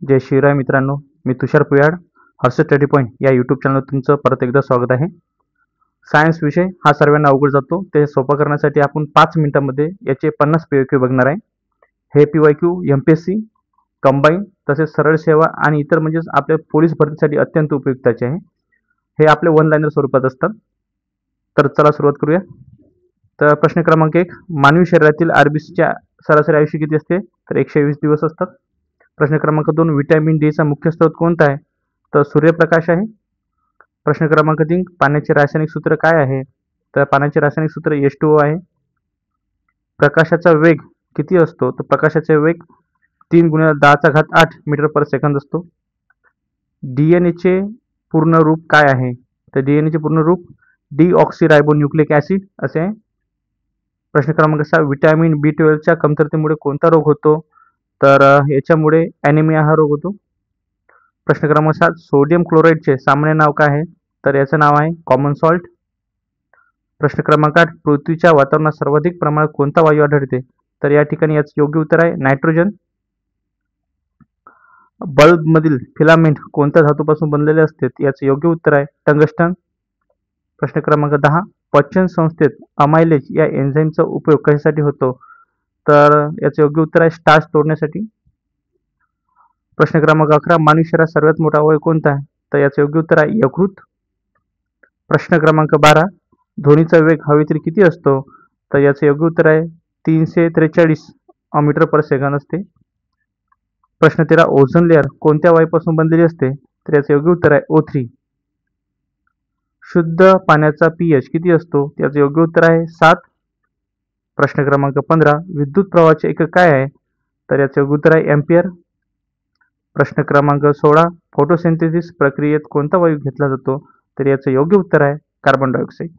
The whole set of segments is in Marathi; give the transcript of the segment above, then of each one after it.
जय शिवराय मित्रांनो, मी तुषार पुयाड. हर्ष स्टडी पॉईंट या यूट्यूब चॅनलवर तुमचं परत एकदा स्वागत आहे. सायन्स विषय हा सर्वांना अवघड जातो, ते सोपं करण्यासाठी आपण 5 मिनिटांमध्ये याचे 50 PYQ बघणार आहे. हे PYQ MPSC, कंबाईन तसेच सरळ सेवा आणि इतर म्हणजेच आपल्या पोलीस भरतीसाठी अत्यंत उपयुक्ताचे आहे. हे आपले वन लाईनर स्वरूपात असतात. तर चला सुरुवात करूया. तर प्रश्न क्रमांक 1, मानवी शरीरातील आरबीसीच्या सरासरी आयुष्य किती असते? तर 120 दिवस असतात. प्रश्न क्रमांक 2, व्हिटॅमिन डी चा मुख्य स्रोत कोणता आहे? तर सूर्यप्रकाश आहे. प्रश्न क्रमांक 3, पाण्याचे रासायनिक सूत्र काय आहे? तर पाण्याचे रासायनिक सूत्र H2O आहे. प्रकाशाचा वेग किती असतो? तर प्रकाशाचा वेग 3 × 10⁸ मीटर पर सेकंद असतो. डीएनएचे पूर्ण रूप काय आहे? तर डीएनएचे पूर्ण रूप डीऑक्सीरायबोन्यूक्लिक ऍसिड असे आहे. प्रश्न क्रमांक 6, व्हिटॅमिन B12 च्या कमतरतेमुळे कोणता रोग होतो? तर याच्यामुळे ॲनिमिया हा रोग होतो. प्रश्न क्रमांक 7, सोडियम क्लोराईडचे सामान्य नाव काय आहे? तर याचं नाव आहे कॉमन सॉल्ट. प्रश्न क्रमांक 8, पृथ्वीच्या वातावरणात सर्वाधिक प्रमाणात कोणता वायू आढळते? तर या ठिकाणी याचं योग्य उत्तर आहे नायट्रोजन. बल्बमधील फिलामेंट कोणत्या धातूपासून बनलेले असते? याचं योग्य उत्तर आहे टंगस्टन. प्रश्न क्रमांक 10, पचन संस्थेत अमायलेज या एन्झाईमचा उपयोग कशासाठी होतो? तर याचं योग्य उत्तर आहे स्टार्च तोडण्यासाठी. प्रश्न क्रमांक 11, मानवी शरीरात सर्वात मोठा अवयव कोणता आहे? तर याचं योग्य उत्तर आहे यकृत. प्रश्न क्रमांक 12, ध्वनीचा वेग हवेतील किती असतो? तर याचं योग्य उत्तर आहे 343 मीटर पर सेकंद असते. प्रश्न 13, ओझोन लेअर कोणत्या वायूपासून बनलेली असते? तर याचं योग्य उत्तर आहे O3. शुद्ध पाण्याचा pH किती असतो? याचं योग्य उत्तर आहे 7. प्रश्न क्रमांक 15, विद्युत प्रवाहाचे एकक काय आहे? तर याचं योग्य उत्तर आहे एम्पियर. प्रश्न क्रमांक 16, फोटोसिंथेसिस प्रक्रियेत कोणता वायू घेतला जातो? तर याचं योग्य उत्तर आहे कार्बन डायऑक्साईड.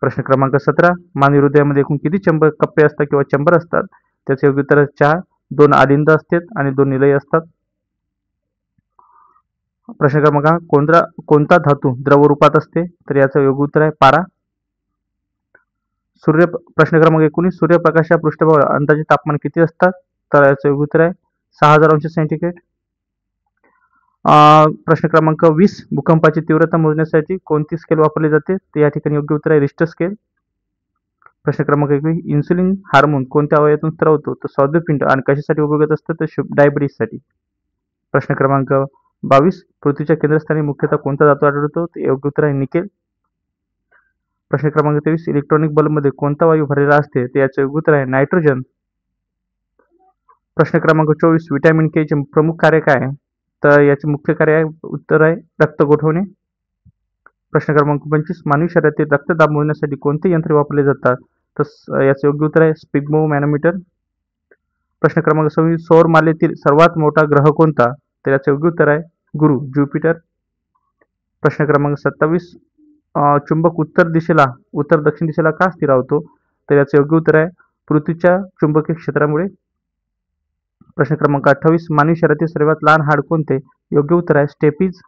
प्रश्न क्रमांक 17, मानवी हृदयामध्ये एकूण किती कप्पे असतात किंवा चंबर असतात? त्याचं योग्य उत्तर 4. 2 आलिंद असतात आणि 2 निलय असतात. प्रश्न क्रमांक, कोणता धातू द्रव रूपात असते? तर याचं योग्य उत्तर आहे पारा. प्रश्न क्रमांक 19, सूर्यप्रकाशाच्या पृष्ठभागावर अंदाजे तापमान किती असतात? तर याचं योग्य उत्तर आहे 6000 अंश सेंटीग्रेड. प्रश्न क्रमांक 20, भूकंपाची तीव्रता मोजण्यासाठी कोणती स्केल वापरली जाते? तर या ठिकाणी योग्य उत्तर आहे रिश्टर स्केल. प्रश्न क्रमांक 21, इन्सुलिन हार्मोन कोणत्या अवयवातून स्त्रवतो? तर स्वादुपिंड. आणि कशासाठी उपयोगात असतं? तर डायबिटीससाठी. प्रश्न क्रमांक 22, पृथ्वीच्या केंद्रस्थानी मुख्यतः कोणता धातू आढळतो? तर योग्य उत्तर आहे निकेल. प्रश्न क्रमांक 23, इलेक्ट्रॉनिक बल्बमध्ये कोणता वायू भरलेला असते? तर याचे योग्य उत्तर आहे नायट्रोजन. प्रश्न क्रमांक 24, व्हिटॅमिन के चे प्रमुख कार्य काय आहे? तर याचे मुख्य कार्य आहे उत्तर आहे रक्त गोठवणे. प्रश्न क्रमांक 25, मानवी शरीरातील रक्तदाब मोजण्यासाठी कोणते यंत्रे वापरले जातात? तर याचे योग्य उत्तर आहे स्पिग्मोमॅनोमीटर. प्रश्न क्रमांक 26, सौरमालेतील सर्वात मोठा ग्रह कोणता? तर याचे योग्य उत्तर आहे गुरु ज्युपिटर. प्रश्न क्रमांक 27, चुंबक उत्तर दक्षिण दिशेला का स्थिरावतो? तर याचे योग्य उत्तर आहे पृथ्वीच्या चुंबकीय क्षेत्रामुळे. प्रश्न क्रमांक 28, मानवी शरीरातील सर्वात लहान हाड कोणते? योग्य उत्तर आहे स्टेपीज.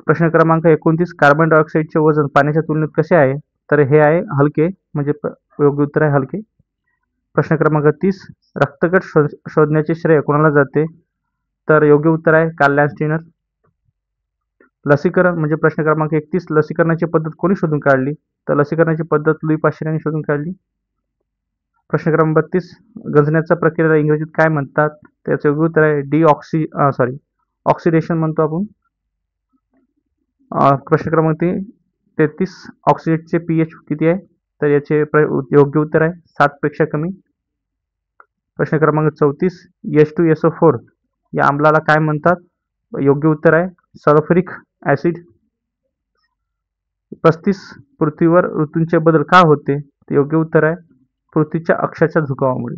प्रश्न क्रमांक 29, कार्बन डायऑक्साईडचे वजन पाण्याच्या तुलनेत कसे आहे? तर हे आहे हलके, म्हणजे योग्य उत्तर आहे हलके. प्रश्न क्रमांक 30, रक्तगट शोधण्याचे श्रेय कोणाला जाते? तर योग्य उत्तर आहे कार्ल लँडस्टीनर. लसीकरण म्हणजे प्रश्न क्रमांक 31, लसीकरणाची पद्धत कोणी शोधून काढली? तर लसीकरणाची पद्धत लुई पाश्चर यांनी शोधून काढली. प्रश्न क्रमांक 32, गंजण्याच्या प्रक्रियेला इंग्रजीत काय म्हणतात? त्याचे योग्य उत्तर आहे ऑक्सिडेशन म्हणतो आपण. प्रश्न क्रमांक 33, ऑक्सिजनचे pH किती आहे? तर याचे योग्य उत्तर आहे 7 पेक्षा कमी. प्रश्न क्रमांक 34, H2SO4 या आम्लाला काय म्हणतात? योग्य उत्तर आहे सल्फ्युरिक ऍसिड. 35, पृथ्वीवर ऋतूंचे बदल का होते? तर योग्य उत्तर आहे पृथ्वीच्या अक्षाच्या झुकावामुळे.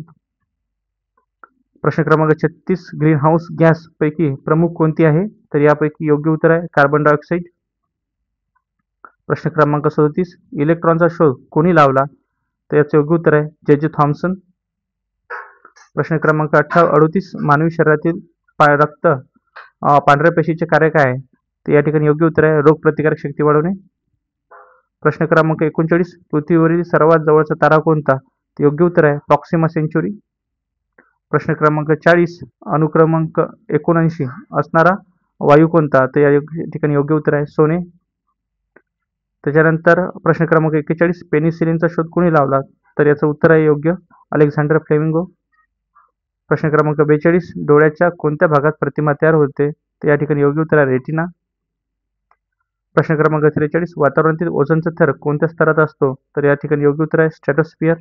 प्रश्न क्रमांक 36, ग्रीन हाऊस गॅस पैकी प्रमुख कोणती आहे? तर यापैकी योग्य उत्तर आहे कार्बन डायऑक्साईड. प्रश्न क्रमांक 37, इलेक्ट्रॉनचा शोध कोणी लावला? तर याचे योग्य उत्तर आहे जे थॉम्सन. प्रश्न क्रमांक 38, मानवी शरीरातील पांढऱ्या पेशीचे कार्य काय आहे? तर या ठिकाणी योग्य उत्तर आहे रोगप्रतिकारक शक्ती वाढवणे. प्रश्न क्रमांक 39, पृथ्वीवरील सर्वात जवळचा तारा कोणता? तर योग्य उत्तर आहे प्रॉक्सिमा सेंच्युरी. प्रश्न क्रमांक 40, अनुक्रमांक 79 असणारा वायू कोणता? तर या ठिकाणी योग्य उत्तर आहे सोने. त्याच्यानंतर प्रश्न क्रमांक 41, पेनिसिलिनचा शोध कोणी लावला? तर याचं उत्तर आहे योग्य अलेक्झांडर फ्लेमिंगो. प्रश्न क्रमांक 42, डोळ्याच्या कोणत्या भागात प्रतिमा तयार होते? तर या ठिकाणी योग्य उत्तर आहे रेटिना. प्रश्न क्रमांक 43, वातावरणातील ओझोनचा थर कोणत्या स्तरात असतो? तर या ठिकाणी योग्य उत्तर आहे स्ट्रॅटोस्फिअर.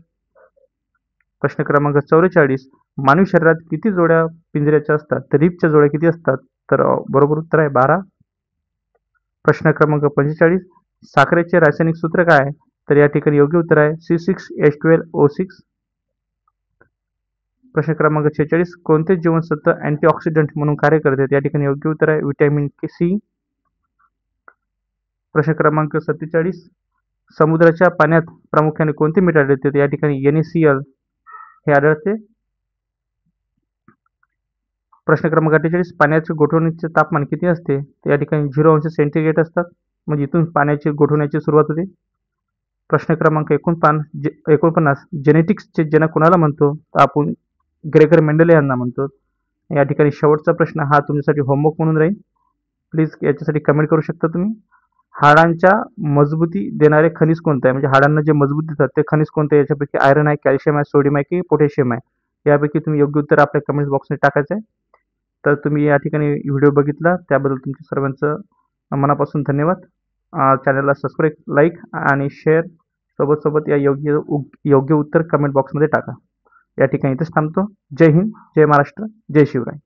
प्रश्न क्रमांक 44, मानवी शरीरात किती जोड्या पिंजऱ्याच्या असतात? तर रिबच्या जोड्या किती असतात? तर बरोबर उत्तर आहे 12. प्रश्न क्रमांक 45, साखरेचे रासायनिक सूत्र काय आहे? तर या ठिकाणी योग्य उत्तर आहे C6H12O6. प्रश्न क्रमांक 46, कोणते जीवनसत्व अँटीऑक्सिडंट म्हणून कार्य करते? या ठिकाणी योग्य उत्तर आहे व्हिटॅमिन सी. प्रश्न क्रमांक 47, समुद्राच्या पाण्यात प्रामुख्याने कोणते मीठ आढळते? तर या ठिकाणी NaCl हे आढळते. प्रश्न क्रमांक 48, पाण्याचे गोठवणीचे तापमान किती असते? तर या ठिकाणी 0 अंश सेंटीग्रेड असतात, म्हणजे इथून पाण्याची गोठवण्याची सुरुवात होते. प्रश्न क्रमांक 49, जेनेटिक्सचे जनक कोणाला म्हणतो? तर आपण ग्रेगर मेंडल यांना म्हणतो. या ठिकाणी शेवटचा प्रश्न हा तुमच्यासाठी होमवर्क म्हणून राहील. प्लीज याच्यासाठी कमेंट करू शकता तुम्ही. हाडांच्या मजबूती देणारे खनिज कोणतं आहे? म्हणजे हाडांना जे मजबूत देतात ते खनिज कोणतं आहे? याच्यापैकी आयरन आहे, कॅल्शियम आहे, सोडियम आहे की पोटॅशियम आहे? यापैकी तुम्ही योग्य उत्तर आपल्या कमेंट बॉक्समध्ये टाकायचं आहे. तर तुम्ही या ठिकाणी व्हिडिओ बघितला त्याबद्दल तुमच्या सर्वांचं मनापासून धन्यवाद. चॅनलला सबस्क्राईब, लाईक आणि शेअर सोबत या योग्य उत्तर कमेंट बॉक्समध्ये टाका. या ठिकाणी इथेच थांबतो. जय हिंद, जय महाराष्ट्र, जय शिवराय.